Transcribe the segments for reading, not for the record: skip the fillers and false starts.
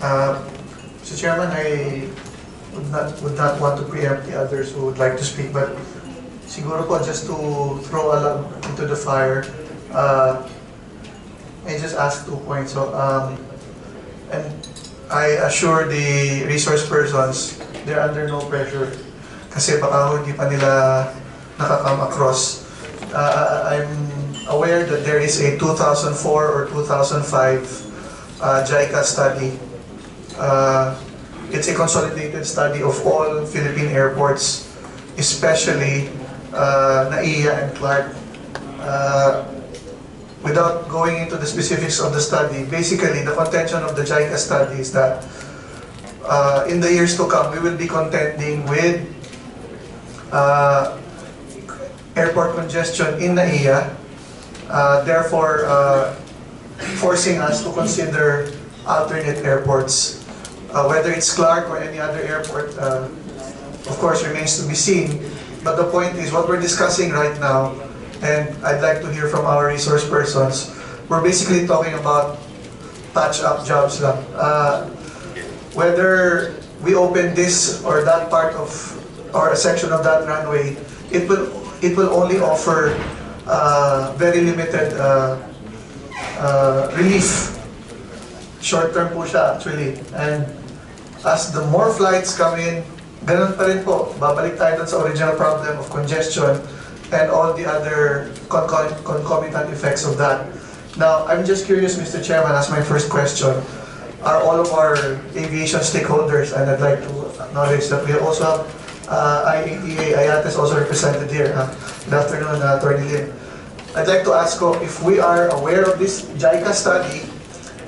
Mr. Chairman, I would not want to preempt the others who would like to speak, but siguro po just to throw a log into the fire, I just ask 2 points. So, and I assure the resource persons they're under no pressure kasi baka hindi pa nila nakakam across. I'm aware that there is a 2004 or 2005 JICA study. It's a consolidated study of all Philippine airports, especially NAIA and Clark. Without going into the specifics of the study, basically the contention of the JICA study is that in the years to come, we will be contending with airport congestion in NAIA, therefore forcing us to consider alternate airports. Whether it's Clark or any other airport, of course, remains to be seen. But the point is, what we're discussing right now, and I'd like to hear from our resource persons, we're basically talking about touch-up jobs lang. Whether we open this or that part of, or a section of that runway, it will only offer very limited relief. Short-term po siya actually. And as the more flights come in, ganun pa rin po, babalik tayo dun sa original problem of congestion and all the other concomitant effects of that. Now, I'm just curious, Mr. Chairman, as my first question, are all of our aviation stakeholders, and I'd like to acknowledge that we also have IATA, IATA is also represented here. Good afternoon, Attorney Lim. I'd like to ask if we are aware of this JICA study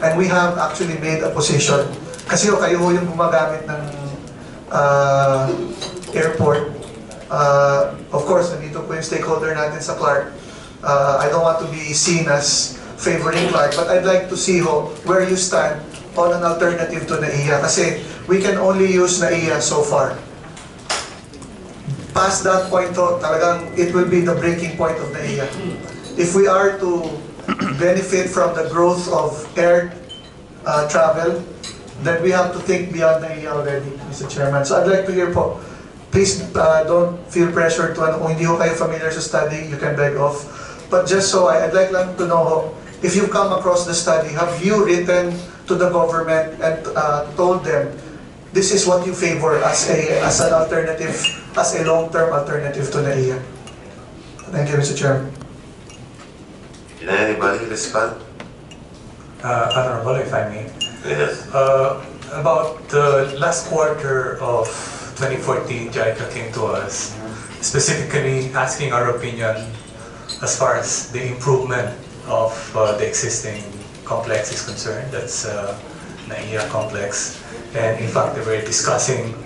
and we have actually made a position. Kasi kayo yung gumagamit ng airport. Of course, nandito po yung stakeholder natin sa Clark. I don't want to be seen as favoring Clark, but I'd like to see where you stand on an alternative to NAIA. Kasi we can only use NAIA so far. Past that point, talagang it will be the breaking point of NAIA. If we are to benefit from the growth of air travel, then we have to think beyond NAIA already, Mr. Chairman. So I'd like to hear po. Please don't feel pressure to, kung hindi ko kayo familiar sa study, you can beg off. But just so I'd like lang to know, if you've come across the study, have you written to the government and told them this is what you favor as an alternative, as a long-term alternative to NAIA? Thank you, Mr. Chairman. Can anybody respond? Honorable, if I may. Yes. About the last quarter of 2014, JICA came to us, specifically asking our opinion as far as the improvement of the existing complex is concerned. That's NAIA complex. And in fact, they were discussing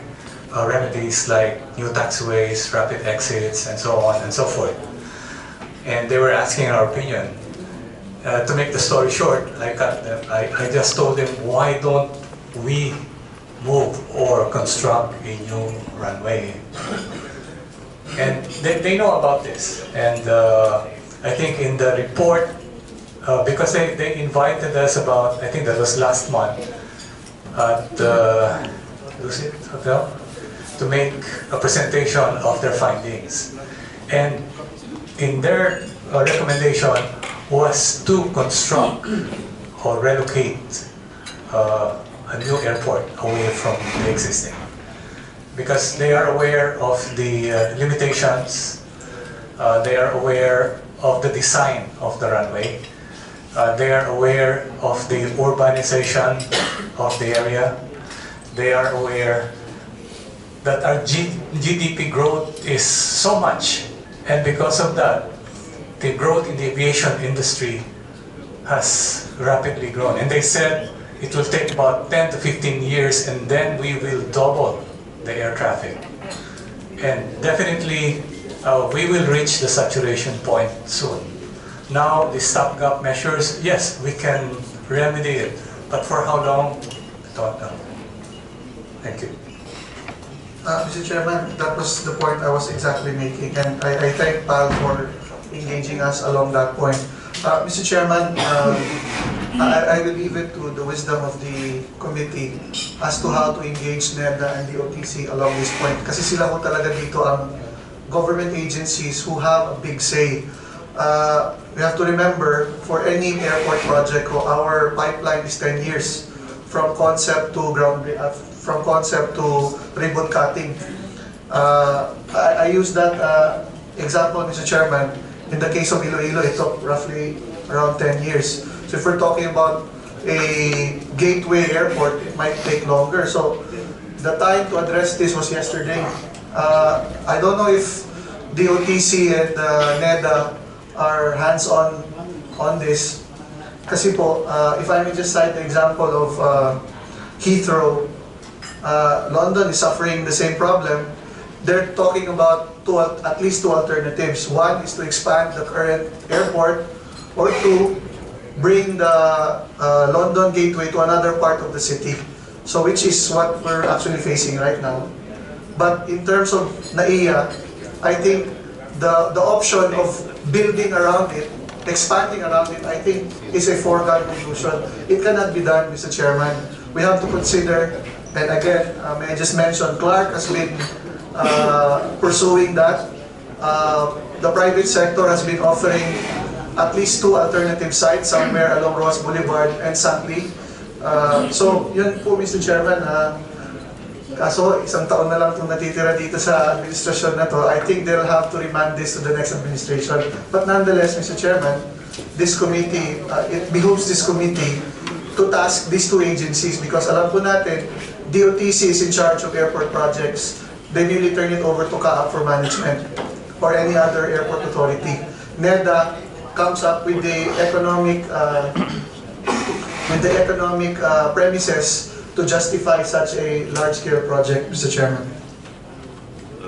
remedies like new taxiways, rapid exits, and so on and so forth. And they were asking our opinion. To make the story short, I just told them, why don't we move or construct a new runway? And they know about this. And I think in the report, because they invited us about, I think that was last month, at the Lucid Hotel, to make a presentation of their findings. And in their recommendation was to construct or relocate a new airport away from the existing. Because they are aware of the limitations, they are aware of the design of the runway, they are aware of the urbanization of the area, they are aware that our GDP growth is so much, and because of that, the growth in the aviation industry has rapidly grown. And they said it will take about 10 to 15 years and then we will double the air traffic. And definitely we will reach the saturation point soon. Now the stopgap measures, yes, we can remedy it, but for how long, I don't know. Thank you. Mr. Chairman, that was the point I was exactly making, and I thank PAL for engaging us along that point. Mr. Chairman, I will leave it to the wisdom of the committee as to how to engage NEDA and the OTC along this point. Kasi sila ko talaga dito ang government agencies who have a big say. We have to remember, for any airport project, our pipeline is 10 years from concept to ribbon cutting. I use that example, Mr. Chairman. In the case of Iloilo, it took roughly around 10 years. So if we're talking about a gateway airport, it might take longer. So the time to address this was yesterday. I don't know if the OTC and NEDA are hands-on on this. Kasi po, if I may just cite the example of Heathrow, London is suffering the same problem. They're talking about at least two alternatives. One is to expand the current airport, or two, bring the London Gateway to another part of the city. So which is what we're actually facing right now. But in terms of NAIA, I think the option of building around it, expanding around it, I think is a foregone conclusion. It cannot be done, Mr. Chairman. We have to consider, and again, may I just mention, Clark has been pursuing that. The private sector has been offering at least two alternative sites somewhere along Ross Boulevard and Santley. So, yun po, Mr. Chairman. Kaso, isang taon na lang itong natitira dito sa administrasyon na to. I think they'll have to remand this to the next administration. But nonetheless, Mr. Chairman, this committee, it behooves this committee to task these two agencies, because alam po natin, DOTC is in charge of airport projects. They merely turn it over to CAAP for management or any other airport authority. NEDA comes up with the economic premises to justify such a large-scale project, Mr. Chairman.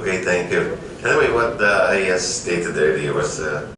Okay, thank you. Anyway, what I stated earlier was